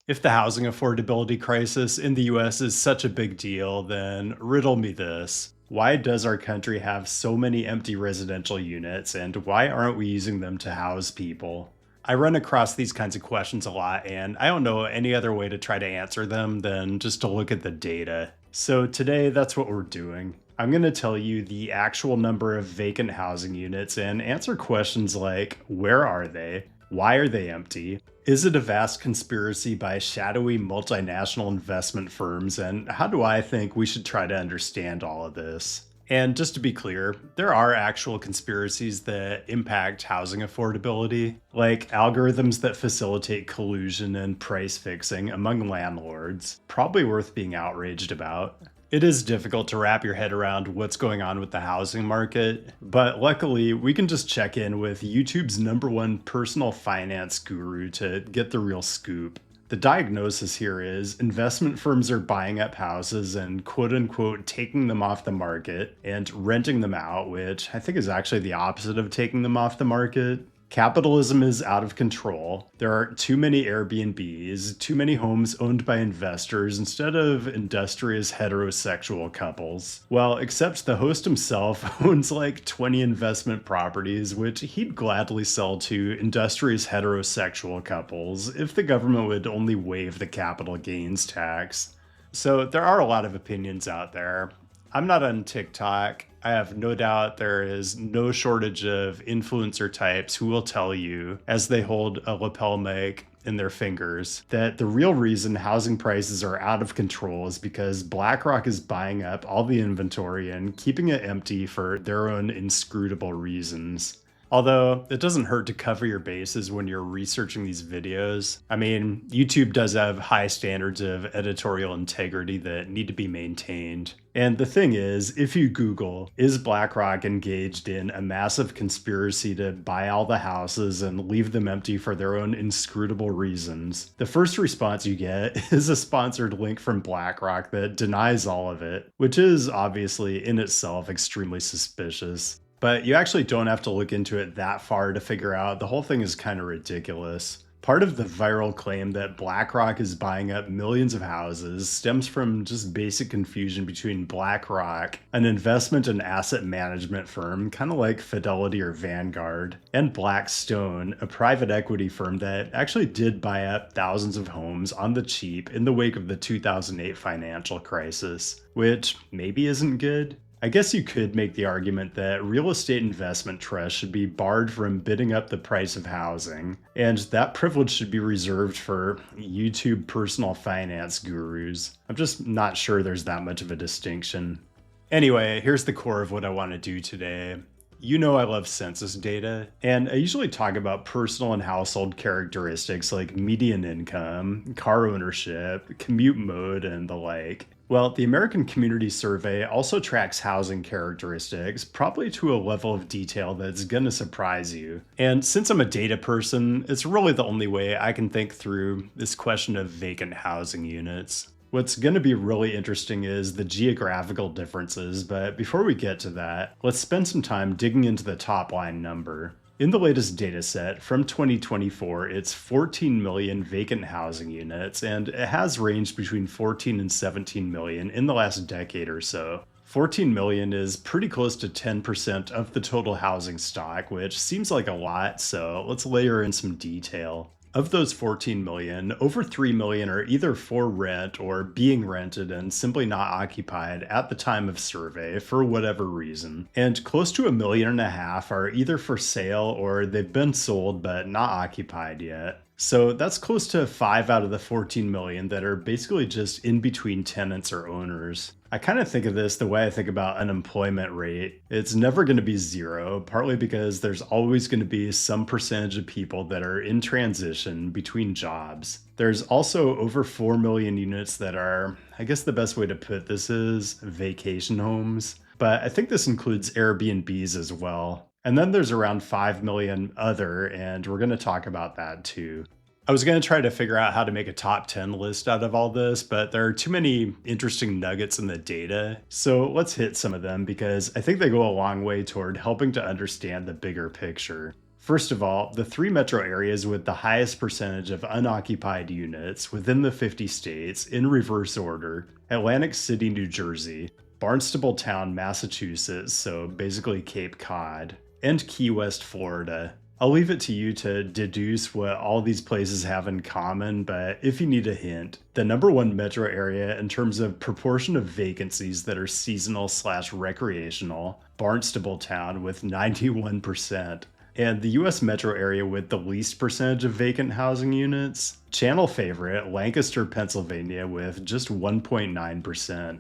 If the housing affordability crisis in the US is such a big deal, then riddle me this. Why does our country have so many empty residential units, and why aren't we using them to house people? I run across these kinds of questions a lot, and I don't know any other way to try to answer them than just to look at the data. So today, that's what we're doing. I'm going to tell you the actual number of vacant housing units and answer questions like where are they? Why are they empty? Is it a vast conspiracy by shadowy multinational investment firms? And how do I think we should try to understand all of this? And just to be clear, there are actual conspiracies that impact housing affordability, like algorithms that facilitate collusion and price fixing among landlords, probably worth being outraged about. It is difficult to wrap your head around what's going on with the housing market, but luckily we can just check in with YouTube's #1 personal finance guru to get the real scoop. The diagnosis here is investment firms are buying up houses and quote unquote taking them off the market and renting them out, which I think is actually the opposite of taking them off the market. Capitalism is out of control. There are too many Airbnbs, too many homes owned by investors instead of industrious heterosexual couples. Well, except the host himself owns like 20 investment properties, which he'd gladly sell to industrious heterosexual couples if the government would only waive the capital gains tax. So there are a lot of opinions out there. I'm not on TikTok. I have no doubt there is no shortage of influencer types who will tell you, as they hold a lapel mic in their fingers, that the real reason housing prices are out of control is because BlackRock is buying up all the inventory and keeping it empty for their own inscrutable reasons. Although, it doesn't hurt to cover your bases when you're researching these videos. I mean, YouTube does have high standards of editorial integrity that need to be maintained. And the thing is, if you Google, is BlackRock engaged in a massive conspiracy to buy all the houses and leave them empty for their own inscrutable reasons, the first response you get is a sponsored link from BlackRock that denies all of it, which is obviously in itself extremely suspicious. But you actually don't have to look into it that far to figure out the whole thing is kind of ridiculous. Part of the viral claim that BlackRock is buying up millions of houses stems from just basic confusion between BlackRock, an investment and asset management firm kind of like Fidelity or Vanguard, and Blackstone, a private equity firm that actually did buy up thousands of homes on the cheap in the wake of the 2008 financial crisis, which maybe isn't good. I guess you could make the argument that real estate investment trusts should be barred from bidding up the price of housing, and that privilege should be reserved for YouTube personal finance gurus. I'm just not sure there's that much of a distinction. Anyway, here's the core of what I want to do today. You know I love census data, and I usually talk about personal and household characteristics like median income, car ownership, commute mode, and the like. Well, the American Community Survey also tracks housing characteristics, probably to a level of detail that's gonna surprise you. And since I'm a data person, it's really the only way I can think through this question of vacant housing units. What's going to be really interesting is the geographical differences, but before we get to that, let's spend some time digging into the top line number. In the latest dataset from 2024, it's 14 million vacant housing units, and it has ranged between 14 and 17 million in the last decade or so. 14 million is pretty close to 10% of the total housing stock, which seems like a lot, so let's layer in some detail. Of those 14 million, over 3 million are either for rent or being rented and simply not occupied at the time of survey for whatever reason. And close to 1.5 million are either for sale or they've been sold but not occupied yet. So that's close to 5 out of the 14 million that are basically just in between tenants or owners. I kind of think of this the way I think about unemployment rate. It's never going to be zero, partly because there's always going to be some percentage of people that are in transition between jobs. There's also over 4 million units that are, I guess the best way to put this is vacation homes. But I think this includes Airbnbs as well. And then there's around 5 million other, and we're going to talk about that too. I was going to try to figure out how to make a top 10 list out of all this, but there are too many interesting nuggets in the data. So let's hit some of them because I think they go a long way toward helping to understand the bigger picture. First of all, the three metro areas with the highest percentage of unoccupied units within the 50 states in reverse order: Atlantic City, New Jersey; Barnstable Town, Massachusetts, so basically Cape Cod; and Key West, Florida. I'll leave it to you to deduce what all these places have in common, but if you need a hint, the number one metro area in terms of proportion of vacancies that are seasonal/recreational, Barnstable Town with 91%. And the US metro area with the least percentage of vacant housing units, channel favorite, Lancaster, Pennsylvania with just 1.9%.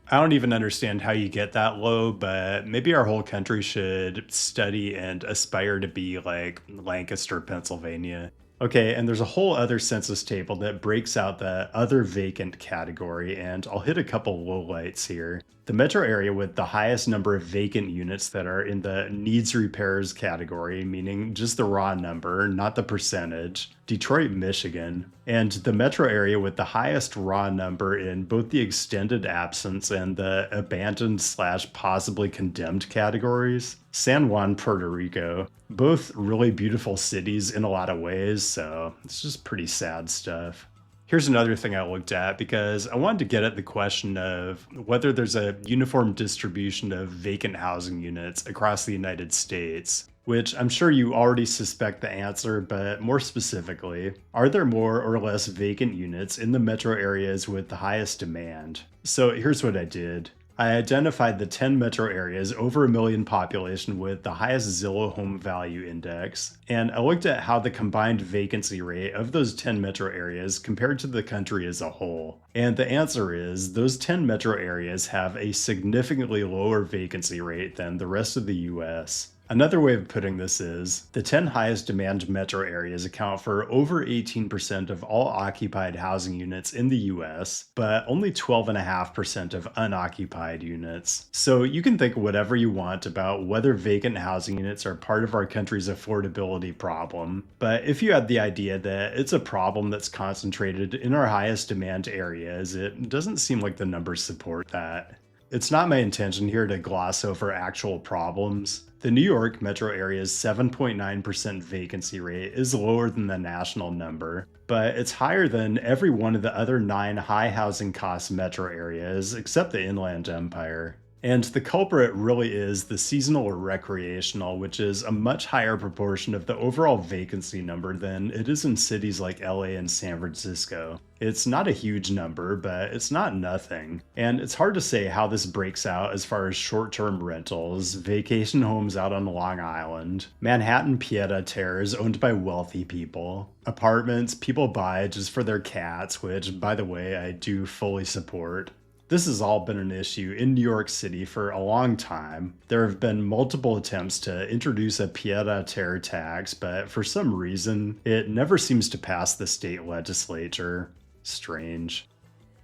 I don't even understand how you get that low, but maybe our whole country should study and aspire to be like Lancaster, Pennsylvania. Okay, and there's a whole other census table that breaks out the other vacant category, and I'll hit a couple lowlights here. The metro area with the highest number of vacant units that are in the needs repairs category, meaning just the raw number, not the percentage, Detroit, Michigan. And the metro area with the highest raw number in both the extended absence and the abandoned/possibly condemned categories, San Juan, Puerto Rico. Both really beautiful cities in a lot of ways, so it's just pretty sad stuff. Here's another thing I looked at because I wanted to get at the question of whether there's a uniform distribution of vacant housing units across the United States, which I'm sure you already suspect the answer, but more specifically, are there more or less vacant units in the metro areas with the highest demand? So here's what I did. I identified the 10 metro areas over a million population with the highest Zillow Home Value Index, and I looked at how the combined vacancy rate of those 10 metro areas compared to the country as a whole. And the answer is, those 10 metro areas have a significantly lower vacancy rate than the rest of the US. Another way of putting this is, the 10 highest demand metro areas account for over 18% of all occupied housing units in the US, but only 12.5% of unoccupied units. So you can think whatever you want about whether vacant housing units are part of our country's affordability problem, but if you had the idea that it's a problem that's concentrated in our highest demand areas, it doesn't seem like the numbers support that. It's not my intention here to gloss over actual problems. The New York metro area's 7.9% vacancy rate is lower than the national number, but it's higher than every one of the other 9 high housing cost metro areas except the Inland Empire. And the culprit really is the seasonal or recreational, which is a much higher proportion of the overall vacancy number than it is in cities like LA and San Francisco. It's not a huge number, but it's not nothing. And it's hard to say how this breaks out as far as short-term rentals, vacation homes out on Long Island, Manhattan pied-a-terres owned by wealthy people, apartments people buy just for their cats, which, by the way, I do fully support. This has all been an issue in New York City for a long time. There have been multiple attempts to introduce a pied-a-terre tax, but for some reason, it never seems to pass the state legislature. Strange.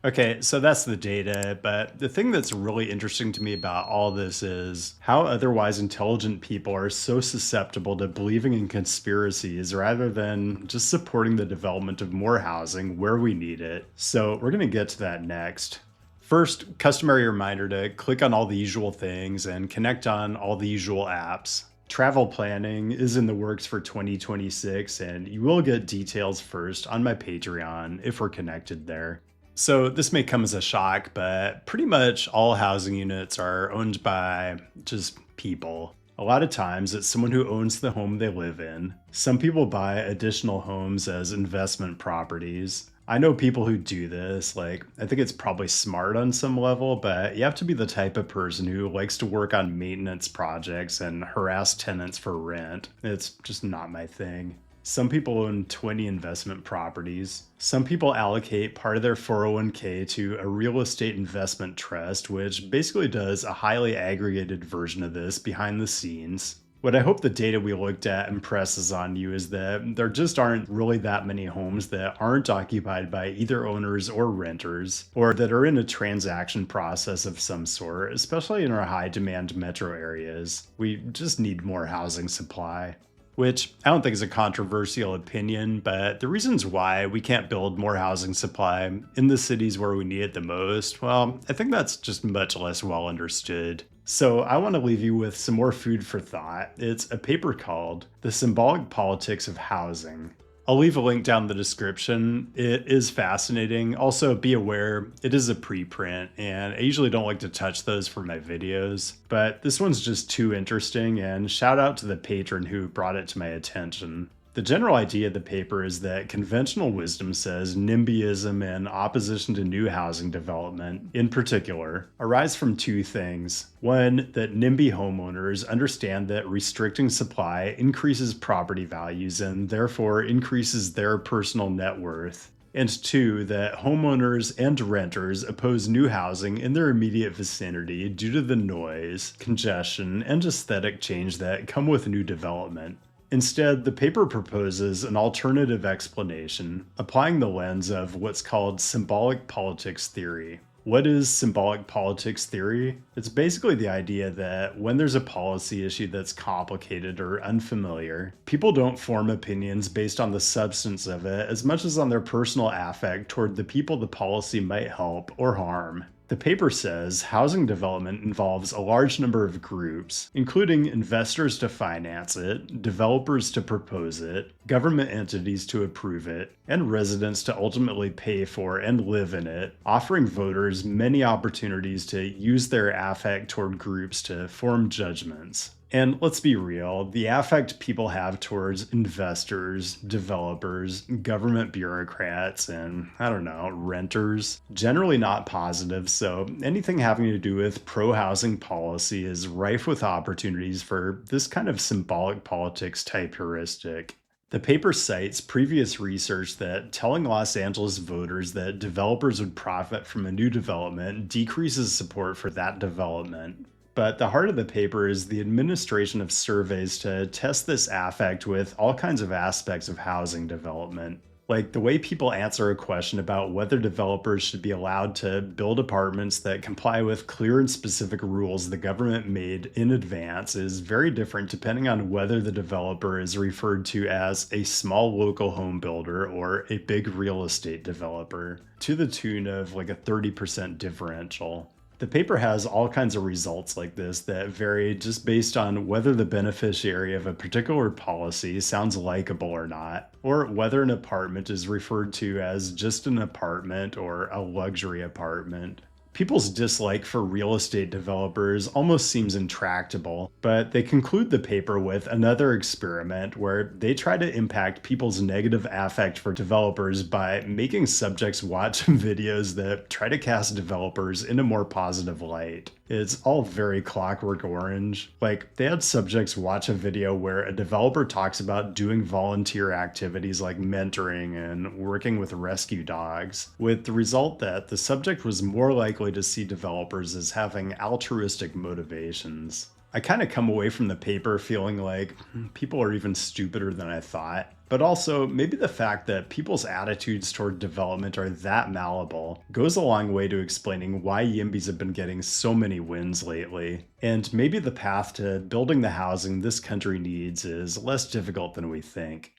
Okay, so that's the data, but the thing that's really interesting to me about all this is how otherwise intelligent people are so susceptible to believing in conspiracies rather than just supporting the development of more housing where we need it. So we're gonna get to that next. First, customary reminder to click on all the usual things and connect on all the usual apps. Travel planning is in the works for 2026, and you will get details first on my Patreon if we're connected there. So this may come as a shock, but pretty much all housing units are owned by just people. A lot of times it's someone who owns the home they live in. Some people buy additional homes as investment properties. I know people who do this, I think it's probably smart on some level, but you have to be the type of person who likes to work on maintenance projects and harass tenants for rent. It's just not my thing. Some people own 20 investment properties. Some people allocate part of their 401k to a real estate investment trust, which basically does a highly aggregated version of this behind the scenes. What I hope the data we looked at impresses on you is that there just aren't really that many homes that aren't occupied by either owners or renters, or that are in a transaction process of some sort, especially in our high demand metro areas. We just need more housing supply. Which I don't think is a controversial opinion, but the reasons why we can't build more housing supply in the cities where we need it the most, well, I think that's just much less well understood. So, I want to leave you with some more food for thought. It's a paper called The Symbolic Politics of Housing. I'll leave a link down in the description. It is fascinating. Also, be aware it is a preprint, and I usually don't like to touch those for my videos, but this one's just too interesting, and shout out to the patron who brought it to my attention. The general idea of the paper is that conventional wisdom says NIMBYism and opposition to new housing development, in particular, arise from two things. One, that NIMBY homeowners understand that restricting supply increases property values and therefore increases their personal net worth. And two, that homeowners and renters oppose new housing in their immediate vicinity due to the noise, congestion, and aesthetic change that come with new development. Instead, the paper proposes an alternative explanation, applying the lens of what's called symbolic politics theory. What is symbolic politics theory? It's basically the idea that when there's a policy issue that's complicated or unfamiliar, people don't form opinions based on the substance of it as much as on their personal affect toward the people the policy might help or harm. The paper says housing development involves a large number of groups, including investors to finance it, developers to propose it, government entities to approve it, and residents to ultimately pay for and live in it, offering voters many opportunities to use their affect toward groups to form judgments. And let's be real, the affect people have towards investors, developers, government bureaucrats, and renters, generally not positive, so anything having to do with pro-housing policy is rife with opportunities for this kind of symbolic politics type heuristic. The paper cites previous research that telling Los Angeles voters that developers would profit from a new development decreases support for that development. But the heart of the paper is the administration of surveys to test this affect with all kinds of aspects of housing development. Like the way people answer a question about whether developers should be allowed to build apartments that comply with clear and specific rules the government made in advance is very different depending on whether the developer is referred to as a small local home builder or a big real estate developer, to the tune of like a 30% differential. The paper has all kinds of results like this that vary just based on whether the beneficiary of a particular policy sounds likable or not, or whether an apartment is referred to as just an apartment or a luxury apartment. People's dislike for real estate developers almost seems intractable, but they conclude the paper with another experiment where they try to impact people's negative affect for developers by making subjects watch videos that try to cast developers in a more positive light. It's all very Clockwork Orange. Like, they had subjects watch a video where a developer talks about doing volunteer activities like mentoring and working with rescue dogs, with the result that the subject was more likely to see developers as having altruistic motivations. I kind of come away from the paper feeling like people are even stupider than I thought. But also, maybe the fact that people's attitudes toward development are that malleable goes a long way to explaining why YIMBYs have been getting so many wins lately. And maybe the path to building the housing this country needs is less difficult than we think.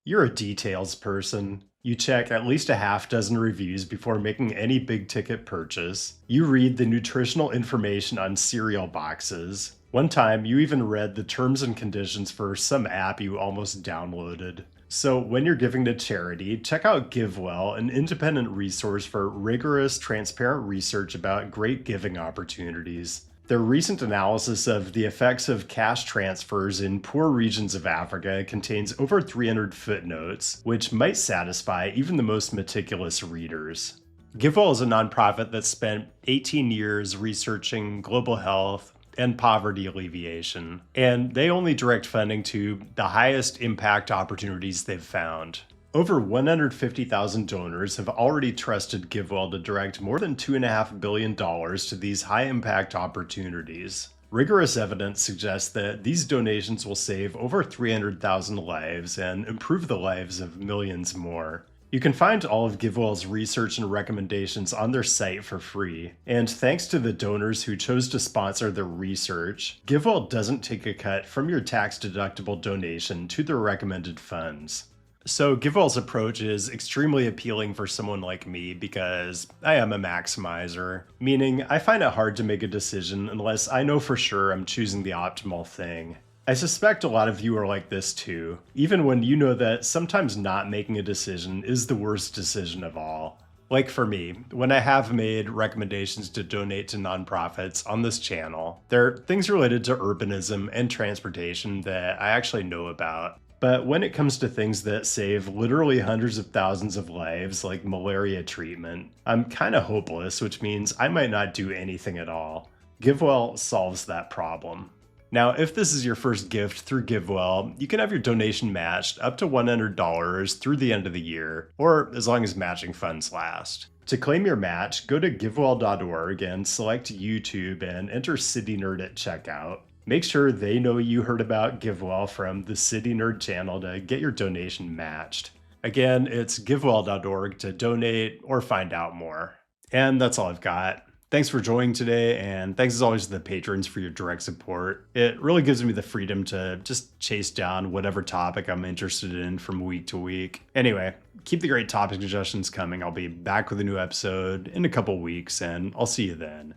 You're a details person. You check at least a half dozen reviews before making any big ticket purchase. You read the nutritional information on cereal boxes. One time, you even read the terms and conditions for some app you almost downloaded. So when you're giving to charity, check out GiveWell, an independent resource for rigorous, transparent research about great giving opportunities. Their recent analysis of the effects of cash transfers in poor regions of Africa contains over 300 footnotes, which might satisfy even the most meticulous readers. GiveWell is a nonprofit that spent 18 years researching global health and poverty alleviation, and they only direct funding to the highest impact opportunities they've found. Over 150,000 donors have already trusted GiveWell to direct more than $2.5 billion to these high-impact opportunities. Rigorous evidence suggests that these donations will save over 300,000 lives and improve the lives of millions more. You can find all of GiveWell's research and recommendations on their site for free, and thanks to the donors who chose to sponsor their research, GiveWell doesn't take a cut from your tax-deductible donation to their recommended funds. So, GiveWell's approach is extremely appealing for someone like me because I am a maximizer, meaning I find it hard to make a decision unless I know for sure I'm choosing the optimal thing. I suspect a lot of you are like this too, even when you know that sometimes not making a decision is the worst decision of all. Like for me, when I have made recommendations to donate to nonprofits on this channel, there are things related to urbanism and transportation that I actually know about. But when it comes to things that save literally hundreds of thousands of lives, like malaria treatment, I'm kind of hopeless, which means I might not do anything at all. GiveWell solves that problem. Now, if this is your first gift through GiveWell, you can have your donation matched up to $100 through the end of the year, or as long as matching funds last. To claim your match, go to givewell.org and select YouTube and enter CityNerd at checkout. Make sure they know you heard about GiveWell from the CityNerd channel to get your donation matched. Again, it's givewell.org to donate or find out more. And that's all I've got. Thanks for joining today, and thanks as always to the patrons for your direct support. It really gives me the freedom to just chase down whatever topic I'm interested in from week to week. Anyway, keep the great topic suggestions coming. I'll be back with a new episode in a couple weeks, and I'll see you then.